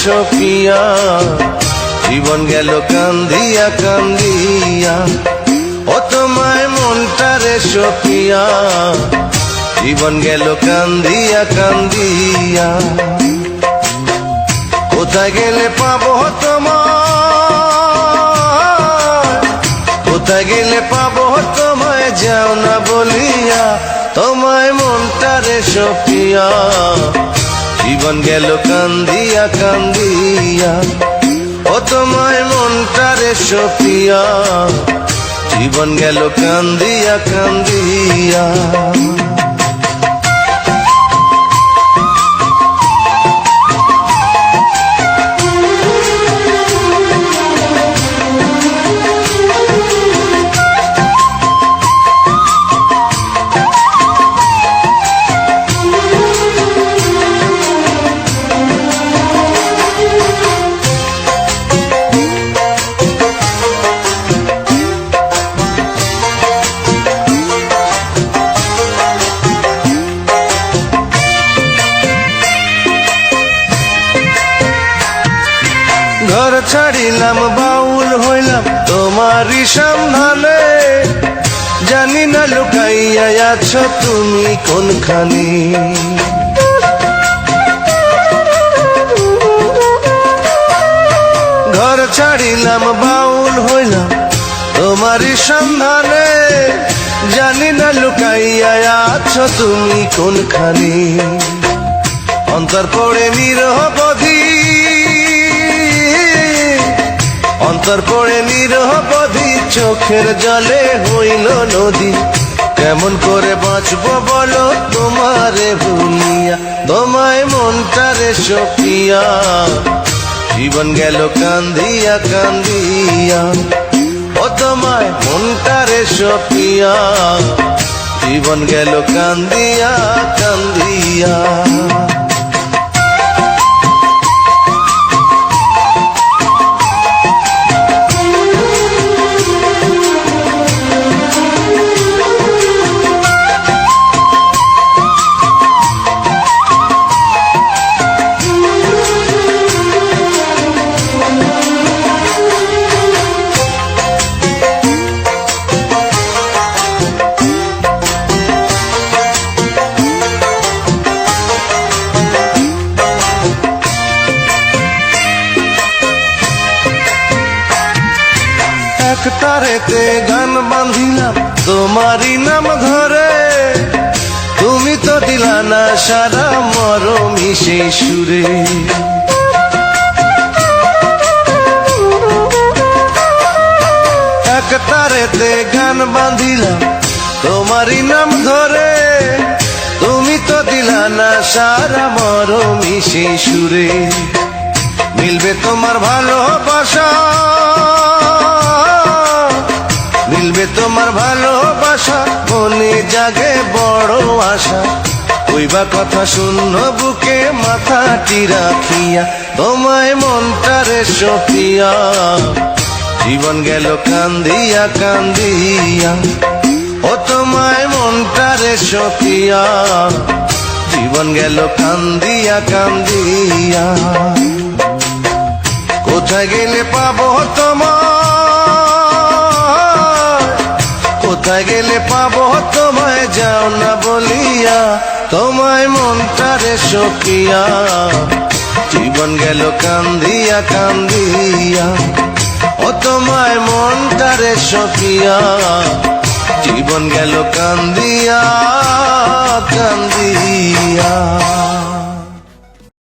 সপিয়া, জীবন গেল কান্দিয়া কান্দিয়া। ও তোমায় মনটারে সপিয়া, জীবন গেল কান্দিয়া কান্দিয়া। কোথায় গেলে পাবো তোমায়, কোথায় গেলে পাবো তোমায়, যাও না বলিয়া তোমায় মনটারে সপিয়া, জীবন গেল কান্দিয়া কান্দিয়া। ও তোমায় মনটারে সপিয়া, জীবন গেল কান্দিয়া কান্দিয়া। ঘর ছাড়িলাম বাউল হইলাম তোমারই সন্ধানে, জানি না লুকাইয়া আছো তুমি কোনখানে। ঘর ছাড়িলাম বাউল হইলাম তোমারই সন্ধানে, জানি না লুকাইয়া আছো তুমি কোনখানে। অন্তর পড়ে নিরবধি, অন্তর পড়ে নিরবধি, চোখের জলে হইল নদী। কেমন করে বাঁচবো বলো তোমারে ভুলিয়া, তোমায় মনটারে সপিয়া, জীবন গেল কান্দিয়া কান্দিয়া। ও তোমায় মনটারে সপিয়া, জীবন গেল কান্দিয়া কান্দিয়া। এক তারেতে গান বাঁধিলাম তোমারই নাম ধরে, তুমি তো দিলা না সারা মরমি সেই সুরে। এক তারেতে গান বাঁধিলাম তোমারই নাম ধরে, তুমি তো দিলা না সারা মরমি সেই সুরে। মিলবে তোমার ভালোবাসা, মিলবে তোমার ভালোবাসা, মনে জাগে বড় আশা। কইবা কথা শূন্য বুকে মাথাটি রাখিয়া, তোমায় মনটারে সপিয়া, জীবন গেল কান্দিয়া কান্দিয়া। ও তোমায় মনটারে সপিয়া, জীবন গেল কান্দিয়া কান্দিয়া। কোথায় গেলে পাবো তোমায়, কোথায় গেলে পাবো তোমায়, যাও না বলিয়া তোমায় মনটারে সপিয়া, জীবন গেল কান্দিয়া কান্দিয়া। ও তোমায় মনটারে সপিয়া, জীবন গেল কান্দিয়া কান্দিয়া।